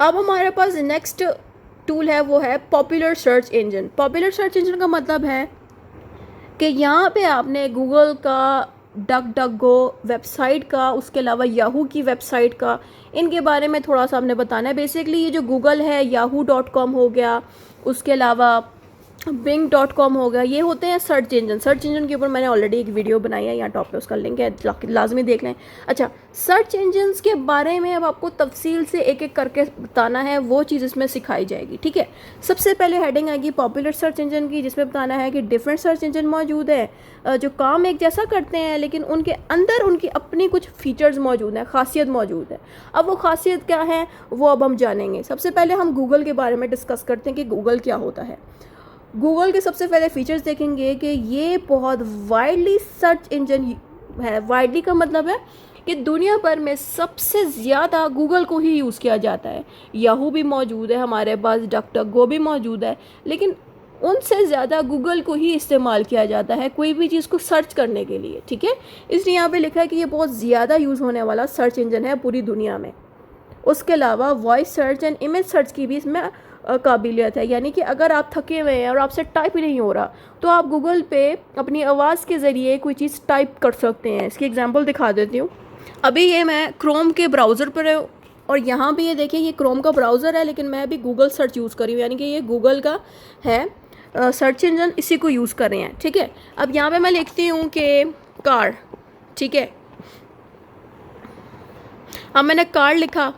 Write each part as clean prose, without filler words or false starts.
अब हमारे पास next tool है, वो है popular search engine. Popular search engine का मतलब है कि यहाँ पे आपने गूगल का, डक डक गो वेबसाइट का, उसके अलावा याहू की वेबसाइट का, इनके बारे में थोड़ा सा आपने बताना है। बेसिकली ये जो गूगल है, yahoo.com हो गया, उसके अलावा bing.com हो गया, ये होते हैं सर्च इंजन। सर्च इंजन के ऊपर मैंने ऑलरेडी एक वीडियो बनाई है, यहाँ टॉप पे उसका लिंक है, लाजमी देख लें। अच्छा, सर्च इंजन्स के बारे में अब आपको तफसील से एक एक करके बताना है, वो चीज़ इसमें सिखाई जाएगी, ठीक है। सबसे पहले हेडिंग आएगी पॉपुलर सर्च इंजन की, जिसमें बताना है कि डिफरेंट सर्च इंजन मौजूद है जो काम एक जैसा करते हैं, लेकिन उनके अंदर उनकी अपनी कुछ फीचर्स मौजूद हैं, खासियत मौजूद है। अब वो खासियत क्या है वो अब हम जानेंगे। सबसे पहले हम गूगल के बारे में डिस्कस करते हैं कि गूगल क्या होता है। गूगल के सबसे पहले फीचर्स देखेंगे कि ये बहुत वाइडली सर्च इंजन है। वाइडली का मतलब है कि दुनिया भर में सबसे ज़्यादा गूगल को ही यूज़ किया जाता है। याहू भी मौजूद है हमारे पास, डक डक गो भी मौजूद है, लेकिन उनसे ज़्यादा गूगल को ही इस्तेमाल किया जाता है कोई भी चीज़ को सर्च करने के लिए, ठीक है। इसलिए यहाँ पे लिखा है कि ये बहुत ज़्यादा यूज़ होने वाला सर्च इंजन है पूरी दुनिया में। उसके अलावा voice search and image search की भी इसमें काबिलियत है, यानी कि अगर आप थके हुए हैं और आपसे टाइप ही नहीं हो रहा, तो आप गूगल पे अपनी आवाज़ के ज़रिए कोई चीज़ टाइप कर सकते हैं। इसकी एग्जांपल दिखा देती हूँ। अभी ये मैं क्रोम के ब्राउज़र पर हूँ और यहाँ भी ये देखिए, ये क्रोम का ब्राउज़र है, लेकिन मैं अभी गूगल सर्च यूज़ कर रही हूँ, यानी कि ये गूगल का है सर्च इंजन, इसी को यूज़ कर रहे हैं, ठीक है। अब यहाँ पे मैं लिखती हूँ कि कार, ठीक है। अब मैंने कार लिखा,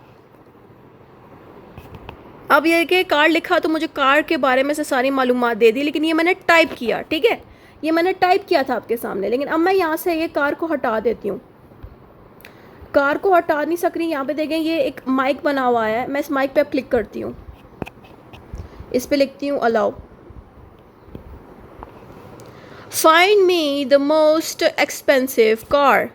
अब ये कि कार लिखा तो मुझे कार के बारे में से सारी मालूमात दे दी, लेकिन ये मैंने टाइप किया, ठीक है। ये मैंने टाइप किया था आपके सामने, लेकिन अब मैं यहाँ से ये कार को हटा देती हूँ। कार को हटा नहीं सक रही, यहाँ पे देखें ये एक माइक बना हुआ है, मैं इस माइक पे अब क्लिक करती हूँ, इस पे लिखती हूँ allow. Find me the most expensive car.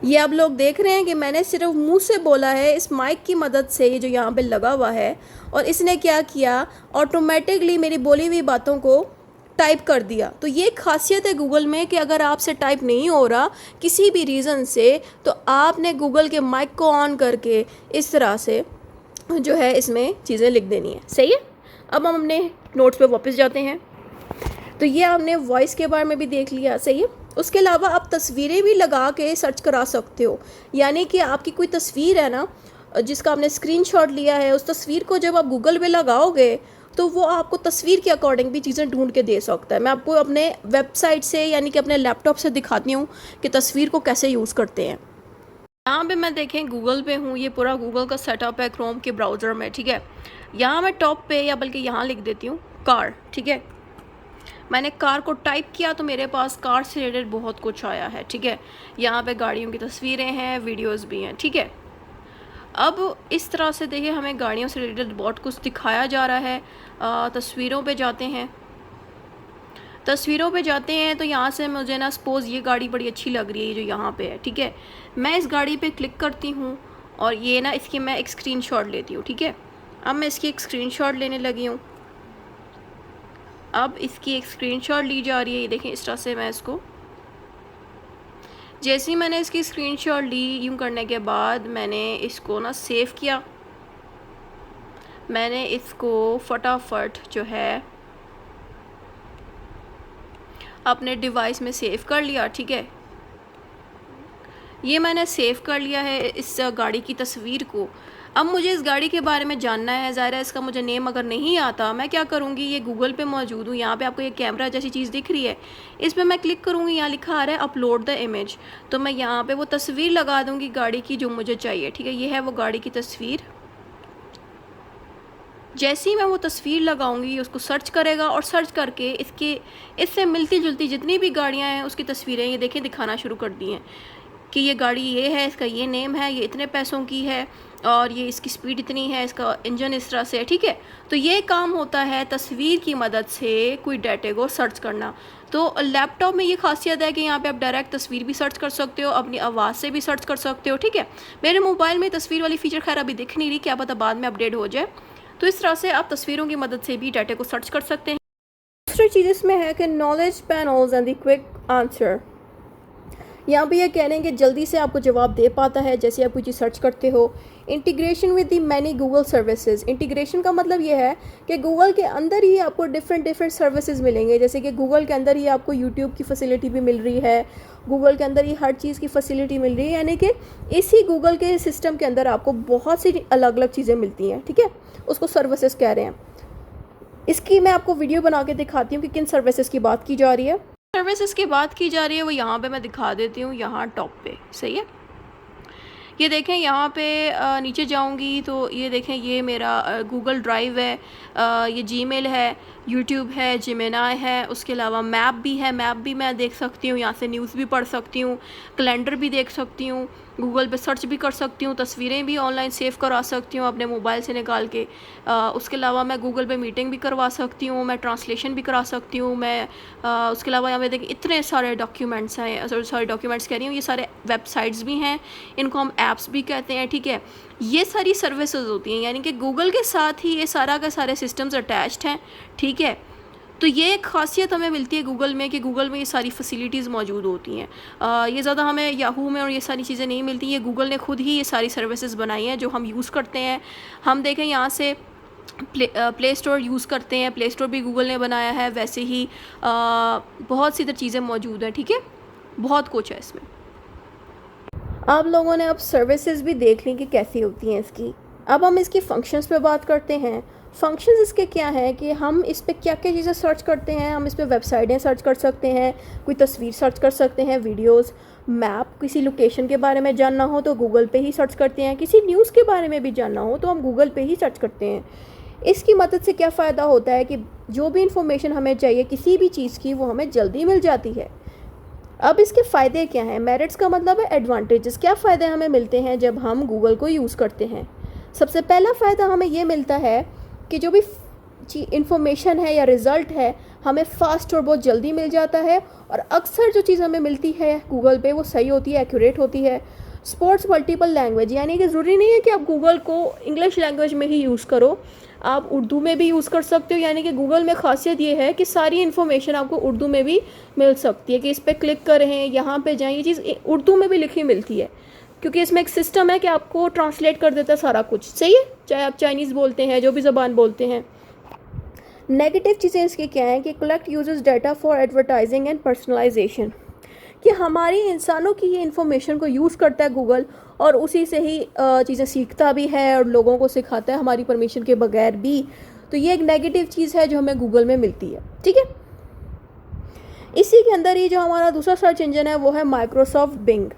ये आप लोग देख रहे हैं कि मैंने सिर्फ मुंह से बोला है इस माइक की मदद से, ये जो यहाँ पे लगा हुआ है, और इसने क्या किया, ऑटोमेटिकली मेरी बोली हुई बातों को टाइप कर दिया। तो ये खासियत है गूगल में कि अगर आपसे टाइप नहीं हो रहा किसी भी रीज़न से, तो आपने गूगल के माइक को ऑन करके इस तरह से जो है इसमें चीज़ें लिख देनी है, सही है। अब हम अपने नोट्स पे वापस जाते हैं। तो ये आपने वॉइस के बारे में भी देख लिया, सही है। उसके अलावा आप तस्वीरें भी लगा के सर्च करा सकते हो, यानी कि आपकी कोई तस्वीर है ना जिसका आपने स्क्रीनशॉट लिया है, उस तस्वीर को जब आप गूगल पे लगाओगे तो वो आपको तस्वीर के अकॉर्डिंग भी चीज़ें ढूंढ के दे सकता है। मैं आपको अपने वेबसाइट से यानी कि अपने लैपटॉप से दिखाती हूँ कि तस्वीर को कैसे यूज़ करते हैं। यहाँ पे मैं देखें गूगल पे हूँ, ये पूरा गूगल का सेटअप है क्रोम के ब्राउज़र में, ठीक है। यहाँ मैं टॉप पे या बल्कि यहाँ लिख देती हूँ कार, ठीक है। मैंने कार को टाइप किया तो मेरे पास कार से रिलेटेड बहुत कुछ आया है, ठीक है। यहाँ पे गाड़ियों की तस्वीरें हैं, वीडियोस भी हैं, ठीक है। अब इस तरह से देखिए हमें गाड़ियों से रिलेटेड बहुत कुछ दिखाया जा रहा है। तस्वीरों पे जाते हैं, तस्वीरों पे जाते हैं तो यहाँ से मुझे ना सपोज़ ये गाड़ी बड़ी अच्छी लग रही है जो यहाँ पे है, ठीक है। मैं इस गाड़ी पे क्लिक करती हूँ और ये ना इसकी मैं एक स्क्रीनशॉट लेती हूँ, ठीक है। अब मैं इसकी एक स्क्रीनशॉट लेने लगी हूँ। अब इसकी एक स्क्रीनशॉट ली जा रही है, ये देखें इस तरह से मैं इसको, जैसे ही मैंने इसकी स्क्रीनशॉट ली, यूँ करने के बाद मैंने इसको ना सेव किया। मैंने इसको फटाफट जो है अपने डिवाइस में सेव कर लिया, ठीक है। ये मैंने सेव कर लिया है इस गाड़ी की तस्वीर को। अब मुझे इस गाड़ी के बारे में जानना है, ज़ाहिर है इसका मुझे नेम अगर नहीं आता, मैं क्या करूँगी, ये गूगल पे मौजूद हूँ, यहाँ पे आपको ये कैमरा जैसी चीज़ दिख रही है, इस पर मैं क्लिक करूँगी, यहाँ लिखा आ रहा है अपलोड द इमेज, तो मैं यहाँ पे वो तस्वीर लगा दूँगी गाड़ी की जो मुझे चाहिए, ठीक है। ये है वो गाड़ी की तस्वीर। जैसे ही मैं वो तस्वीर लगाऊंगी उसको सर्च करेगा और सर्च करके इससे मिलती जुलती जितनी भी गाड़ियाँ हैं उसकी तस्वीरें ये देखें दिखाना शुरू कर दी हैं कि ये गाड़ी ये है, इसका ये नेम है, ये इतने पैसों की है और ये इसकी स्पीड इतनी है, इसका इंजन इस तरह से है, ठीक है। तो ये काम होता है तस्वीर की मदद से कोई डाटे को सर्च करना। तो लैपटॉप में ये खासियत है कि यहाँ पे आप डायरेक्ट तस्वीर भी सर्च कर सकते हो, अपनी आवाज़ से भी सर्च कर सकते हो, ठीक है। मेरे मोबाइल में तस्वीर वाली फ़ीचर खैर अभी दिख नहीं रही, क्या पता बाद में अपडेट हो जाए। तो इस तरह से आप तस्वीरों की मदद से भी डाटे को सर्च कर सकते हैं। दूसरी चीज़ इसमें है कि knowledge panels and the quick answer. यहाँ पे ये कह रहे हैं कि जल्दी से आपको जवाब दे पाता है जैसे आप कोई चीज़ सर्च करते हो। Integration with the many Google services, integration का मतलब ये है कि गूगल के अंदर ही आपको डिफरेंट सर्विसेज मिलेंगे, जैसे कि गूगल के अंदर ही आपको यूट्यूब की फैसिलिटी भी मिल रही है, गूगल के अंदर ही हर चीज़ की फैसिलिटी मिल रही है, यानी कि इसी गूगल के सिस्टम के अंदर आपको बहुत सी अलग अलग चीज़ें मिलती हैं, ठीक है, उसको सर्विसेज कह रहे हैं। इसकी मैं आपको वीडियो बना के दिखाती हूँ कि किन सर्विसेज की बात की जा रही है। सर्विसेज की बात की जा रही है वो यहाँ पे मैं दिखा देती हूँ, यहाँ टॉप पे, सही है। ये देखें यहाँ पे नीचे जाऊँगी तो ये देखें ये मेरा गूगल ड्राइव है, ये जीमेल है, यूट्यूब है, जिमिनाई है, उसके अलावा मैप भी है, मैप भी मैं देख सकती हूँ, यहाँ से न्यूज़ भी पढ़ सकती हूँ, कैलेंडर भी देख सकती हूँ, गूगल पे सर्च भी कर सकती हूँ, तस्वीरें भी ऑनलाइन सेव करा सकती हूँ अपने मोबाइल से निकाल के। उसके अलावा मैं गूगल पे मीटिंग भी करवा सकती हूँ, मैं ट्रांसलेशन भी करा सकती हूँ, मैं उसके अलावा यहाँ पे देखिए इतने सारे डॉक्यूमेंट्स हैं, सॉरी डॉक्यूमेंट्स कह रही हूँ, ये सारे वेबसाइट्स भी हैं, इनको हम ऐप्स भी कहते हैं, ठीक है। ये सारी सर्विसेज होती हैं, यानी कि गूगल के साथ ही ये सारा का सारे सिस्टम्स अटैच्ड हैं, ठीक है। तो ये एक ख़ासियत हमें मिलती है गूगल में कि गूगल में ये सारी फैसिलिटीज़ मौजूद होती हैं। ये ज़्यादा हमें याहू में और ये सारी चीज़ें नहीं मिलती, ये गूगल ने खुद ही ये सारी सर्विसेज बनाई हैं जो हम यूज़ करते हैं। हम देखें यहाँ से प्ले स्टोर यूज़ करते हैं, प्ले स्टोर भी गूगल ने बनाया है, वैसे ही बहुत सी इधर चीज़ें मौजूद हैं, ठीक है, बहुत कुछ है इसमें। आप लोगों ने अब सर्विसेज भी देख ली कि कैसी होती हैं इसकी। अब हम इसकी फंक्शंस पे बात करते हैं। फंक्शंस इसके क्या हैं कि हम इस पर क्या क्या चीज़ें सर्च करते हैं। हम इस पर वेबसाइटें सर्च कर सकते हैं, कोई तस्वीर सर्च कर सकते हैं, वीडियोस, मैप, किसी लोकेशन के बारे में जानना हो तो गूगल पे ही सर्च करते हैं, किसी न्यूज़ के बारे में भी जानना हो तो हम गूगल पे ही सर्च करते हैं। इसकी मदद से क्या फ़ायदा होता है कि जो भी इंफॉर्मेशन हमें चाहिए किसी भी चीज़ की वो हमें जल्दी मिल जाती है। अब इसके फ़ायदे क्या हैं? मेरिट्स का मतलब है एडवांटेजेस। क्या फ़ायदे हमें मिलते हैं जब हम गूगल को यूज़ करते हैं? सबसे पहला फ़ायदा हमें ये मिलता है कि जो भी इंफॉर्मेशन है या रिज़ल्ट है हमें फ़ास्ट और बहुत जल्दी मिल जाता है, और अक्सर जो चीज़ हमें मिलती है गूगल पे वो सही होती है, एक्यूरेट होती है। स्पोर्ट्स मल्टीपल लैंग्वेज, यानी कि ज़रूरी नहीं है कि आप गूगल को इंग्लिश लैंग्वेज में ही यूज़ करो, आप उर्दू में भी यूज़ कर सकते हो। यानी कि गूगल में ख़ासियत ये है कि सारी इन्फॉर्मेशन आपको उर्दू में भी मिल सकती है, कि इस पर क्लिक करें, यहाँ पे जाएं, ये चीज़ उर्दू में भी लिखी मिलती है, क्योंकि इसमें एक सिस्टम है कि आपको ट्रांसलेट कर देता है सारा कुछ, सही है, चाहे आप चाइनीज़ बोलते हैं, जो भी ज़बान बोलते हैं। नेगेटिव चीज़ें इसकी क्या हैं कि collect uses data for advertising and personalisation, कि हमारी इंसानों की ये इन्फॉर्मेशन को यूज़ करता है गूगल और उसी से ही चीज़ें सीखता भी है और लोगों को सिखाता है हमारी परमिशन के बगैर भी। तो ये एक नेगेटिव चीज़ है जो हमें गूगल में मिलती है, ठीक है। इसी के अंदर ही जो हमारा दूसरा सर्च इंजन है वो है माइक्रोसॉफ्ट बिंग।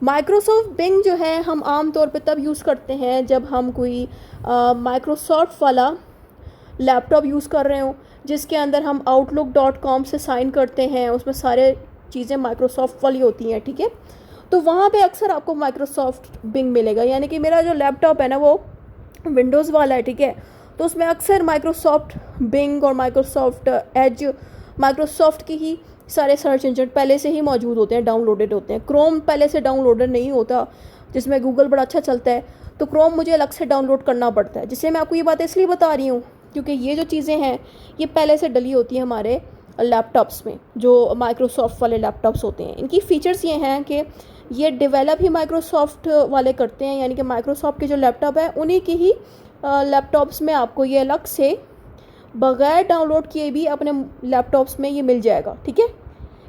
माइक्रोसॉफ्ट बिंग जो है हम आम तौर पे तब यूज़ करते हैं जब हम कोई माइक्रोसॉफ्ट वाला लैपटॉप यूज़ कर रहे हो जिसके अंदर हम outlook.com से साइन करते हैं, उसमें सारे चीज़ें माइक्रोसॉफ्ट वाली होती हैं, ठीक है। तो वहाँ पे अक्सर आपको माइक्रोसॉफ्ट बिंग मिलेगा, यानी कि मेरा जो लैपटॉप है ना वो विंडोज़ वाला है, ठीक है। तो उसमें अक्सर माइक्रोसॉफ्ट बिंग और माइक्रोसॉफ्ट एज, माइक्रोसॉफ्ट की ही सारे सर्च इंजन पहले से ही मौजूद होते हैं, डाउनलोडेड होते हैं। क्रोम पहले से डाउनलोडेड नहीं होता, जिसमें गूगल बड़ा अच्छा चलता है, तो क्रोम मुझे अलग से डाउनलोड करना पड़ता है। जिससे मैं आपको ये बात इसलिए बता रही हूँ क्योंकि ये जो चीज़ें हैं ये पहले से डली होती है हमारे लैपटॉप्स में, जो माइक्रोसॉफ्ट वाले लैपटॉप्स होते हैं। इनकी फ़ीचर्स ये हैं कि ये डेवलप ही माइक्रोसॉफ्ट वाले करते हैं, यानी कि माइक्रोसॉफ्ट के जो लैपटॉप है उन्हीं की ही लैपटॉप्स में आपको ये अलग से बग़ैर डाउनलोड किए भी अपने लैपटॉप्स में ये मिल जाएगा, ठीक है।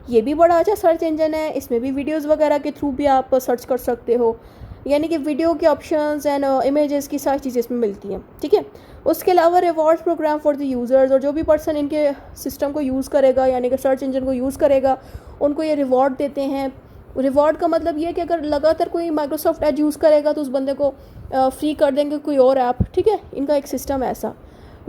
ये भी बड़ा अच्छा सर्च इंजन है, इसमें भी वीडियोस वगैरह के थ्रू भी आप सर्च कर सकते हो, यानी कि वीडियो के ऑप्शंस एंड इमेजेस की सारी चीज़ें इसमें मिलती हैं, ठीक है। उसके अलावा reward programme for the users, और जो भी पर्सन इनके सिस्टम को यूज़ करेगा यानी कि सर्च इंजन को यूज़ करेगा उनको ये रिवॉर्ड देते हैं। रिवॉर्ड का मतलब ये है कि अगर लगातार कोई माइक्रोसॉफ्ट एज यूज़ करेगा तो उस बंदे को फ्री कर देंगे कोई और ऐप, ठीक है। इनका एक सिस्टम है ऐसा,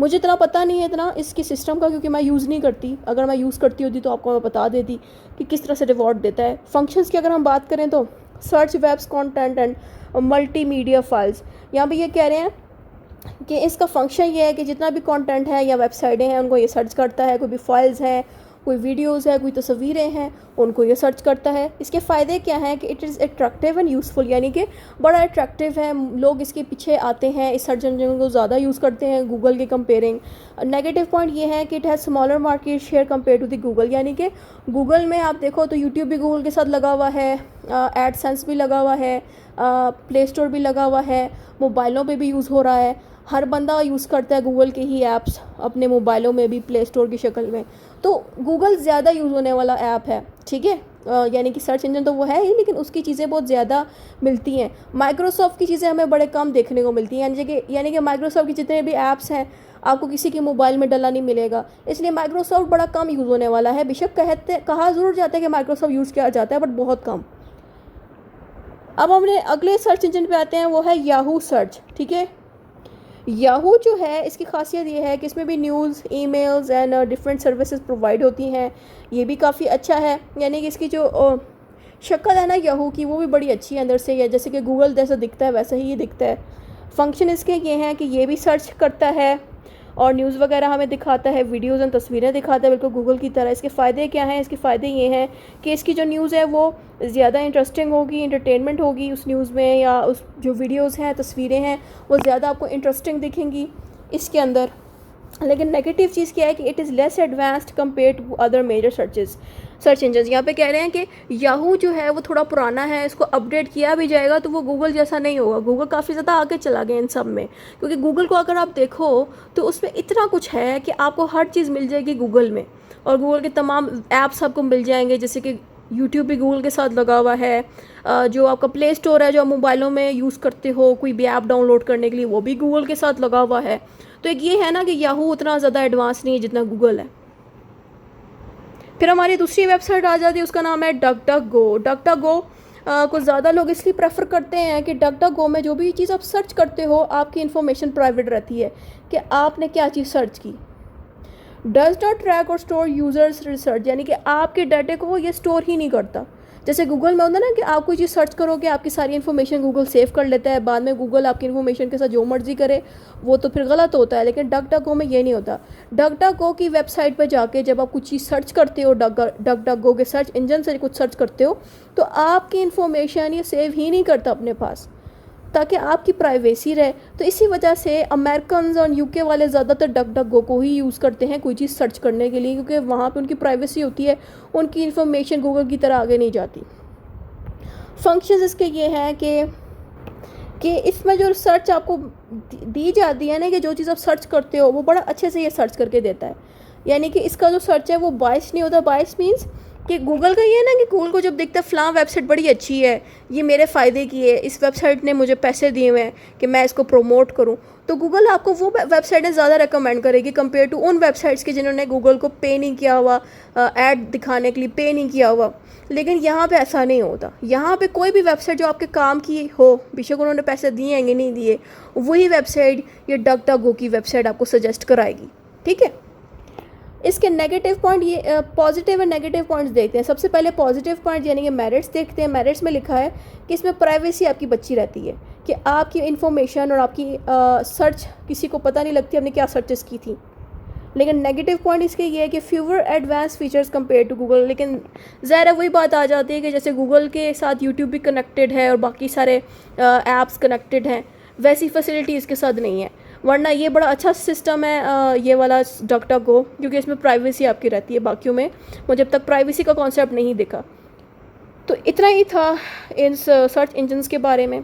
मुझे इतना पता नहीं है इतना इसकी सिस्टम का, क्योंकि मैं यूज़ नहीं करती। अगर मैं यूज़ करती होती तो आपको मैं बता देती कि किस तरह से रिवॉर्ड देता है। फंक्शंस की अगर हम बात करें तो search webs content and multimedia files, यहाँ पे ये कह रहे हैं कि इसका फंक्शन ये है कि जितना भी कंटेंट है या वेबसाइटें हैं उनको ये सर्च करता है, कोई भी फाइल्स हैं कोई वीडियोज़ है, कोई तस्वीरें हैं, उनको ये सर्च करता है। इसके फ़ायदे क्या हैं कि it is attractive and useful, यानी कि बड़ा अट्रैक्टिव है, लोग इसके पीछे आते हैं, इस सर्च इंजन को ज़्यादा यूज़ करते हैं गूगल के कंपेयरिंग। नेगेटिव पॉइंट ये है कि it has smaller market share compare to the Google, यानी कि गूगल में आप देखो तो यूट्यूब भी गूगल के साथ लगा हुआ है, एडसेंस भी लगा हुआ है, प्ले स्टोर भी लगा हुआ है, मोबाइलों पे भी यूज़ हो रहा है, हर बंदा यूज़ करता है गूगल के ही ऐप्स अपने मोबाइलों में भी प्ले स्टोर की शक्ल में। तो गूगल ज़्यादा यूज़ होने वाला ऐप है, ठीक है। यानी कि सर्च इंजन तो वो है ही, लेकिन उसकी चीज़ें बहुत ज़्यादा मिलती हैं। माइक्रोसॉफ्ट की चीज़ें हमें बड़े कम देखने को मिलती हैं, यानी कि माइक्रोसॉफ्ट के जितने भी ऐप्स हैं आपको किसी के मोबाइल में डला नहीं मिलेगा, इसलिए माइक्रोसॉफ्ट बड़ा कम यूज़ होने वाला है। बेशक कहा ज़रूर जाता है कि माइक्रोसॉफ्ट यूज़ किया जाता है, बट बहुत कम। अब हमने अगले सर्च इंजन पे आते हैं, वो है याहू सर्च, ठीक है। याहू जो है इसकी खासियत ये है कि इसमें भी news, emails and different services provide होती हैं, ये भी काफ़ी अच्छा है। यानी कि इसकी जो शक्ल है ना याहू की, वो भी बड़ी अच्छी है अंदर से, या जैसे कि गूगल जैसा दिखता है वैसा ही ये दिखता है। फंक्शन इसके ये हैं कि ये भी सर्च करता है और न्यूज़ वगैरह हमें दिखाता है, वीडियोज़ एंड तस्वीरें दिखाता है, बिल्कुल गूगल की तरह। इसके फ़ायदे क्या हैं? इसके फ़ायदे ये हैं कि इसकी जो न्यूज़ है वो ज़्यादा इंटरेस्टिंग होगी, इंटरटेनमेंट होगी उस न्यूज़ में, या उस जो वीडियोज़ हैं, तस्वीरें हैं, वो ज़्यादा आपको इंटरेस्टिंग दिखेंगी इसके अंदर। लेकिन नेगेटिव चीज़ क्या है कि it is less advanced compare to other major search engine. यहाँ पे कह रहे हैं कि याहू जो है वो थोड़ा पुराना है, इसको अपडेट किया भी जाएगा तो वो गूगल जैसा नहीं होगा। गूगल काफ़ी ज़्यादा आगे चला गया इन सब में, क्योंकि गूगल को अगर आप देखो तो उसमें इतना कुछ है कि आपको हर चीज़ मिल जाएगी गूगल में, और गूगल के तमाम ऐप्स आपको मिल जाएंगे, जैसे कि यूट्यूब भी गूगल के साथ लगा हुआ है, जो आपका प्ले स्टोर है जो आप मोबाइलों में यूज़ करते हो कोई भी ऐप डाउनलोड करने के लिए, वो भी गूगल के साथ लगा हुआ है। तो एक ये है ना कि याहू उतना ज़्यादा एडवांस नहीं है जितना गूगल है। फिर हमारी दूसरी वेबसाइट आ जाती है, उसका नाम है डक डक गो। डक डक गो को ज़्यादा लोग इसलिए प्रेफर करते हैं कि डक डक गो में जो भी चीज़ आप सर्च करते हो आपकी इन्फॉर्मेशन प्राइवेट रहती है कि आपने क्या चीज़ सर्च की। डज नॉट ट्रैक और स्टोर यूजर्स रिसर्च, यानी कि आपके डाटे को ये स्टोर ही नहीं करता। जैसे गूगल में होता है ना कि आप कोई चीज़ सर्च करोगे आपकी सारी इन्फॉर्मेशन गूगल सेव कर लेता है, बाद में गूगल आपकी इन्फॉर्मेशन के साथ जो मर्जी करे, वो तो फिर गलत होता है। लेकिन डक डक गो में ये नहीं होता। डक डक गो की वेबसाइट पर जाके जब आप कुछ चीज़ सर्च करते हो, डक डक गो के सर्च इंजन से कुछ सर्च करते हो, तो आपकी इन्फॉर्मेशन ये सेव ही नहीं करता अपने पास, ताकि आपकी प्राइवेसी रहे। तो इसी वजह से अमेरिकन और यूके वाले ज़्यादातर डक डक गो को ही यूज़ करते हैं कोई चीज़ सर्च करने के लिए, क्योंकि वहाँ पे उनकी प्राइवेसी होती है, उनकी इन्फॉर्मेशन गूगल की तरह आगे नहीं जाती। फंक्शंस इसके ये हैं कि इसमें जो सर्च आपको दी जाती है ना, कि जो चीज़ आप सर्च करते हो वो बड़ा अच्छे से ये सर्च करके देता है। यानी कि इसका जो सर्च है वो बायस नहीं होता। बायस मीन्स कि गूगल का ये है ना कि गूगल को जब देखता है फ़लाँ वेबसाइट बड़ी अच्छी है, ये मेरे फ़ायदे की है, इस वेबसाइट ने मुझे पैसे दिए हुए हैं कि मैं इसको प्रमोट करूं, तो गूगल आपको वो वेबसाइटें ज़्यादा रेकमेंड करेगी कंपेयर टू उन वेबसाइट्स के जिन्होंने गूगल को पे नहीं किया हुआ, ऐड दिखाने के लिए पे नहीं किया हुआ। लेकिन यहाँ पे ऐसा नहीं होता। यहाँ पे कोई भी वेबसाइट जो आपके काम की हो, बेशक उन्होंने पैसे दिए हैं कि नहीं दिए, वही वेबसाइट ये डक डक गो की वेबसाइट आपको सजेस्ट कराएगी, ठीक है। इसके नेगेटिव पॉइंट ये पॉजिटिव और नेगेटिव पॉइंट्स देखते हैं। सबसे पहले पॉजिटिव पॉइंट यानी कि मेरिट्स देखते हैं। मेरिट्स में लिखा है कि इसमें प्राइवेसी आपकी बची रहती है, कि आपकी इन्फॉर्मेशन और आपकी सर्च किसी को पता नहीं लगती आपने क्या सर्चेस की थी। लेकिन नेगेटिव पॉइंट इसके ये है कि fewer advance features compare to Google. लेकिन ज़ाहिर वही बात आ जाती है कि जैसे गूगल के साथ यूट्यूब भी कनेक्टेड है और बाकी सारे ऐप्स कनेक्टेड हैं, वैसी फैसिलिटी इसके साथ नहीं है। वरना ये बड़ा अच्छा सिस्टम है ये वाला डक डक गो, क्योंकि इसमें प्राइवेसी आपकी रहती है। बाकियों में मुझे अब तक प्राइवेसी का कॉन्सेप्ट नहीं दिखा। तो इतना ही था इन सर्च इंजन्स के बारे में।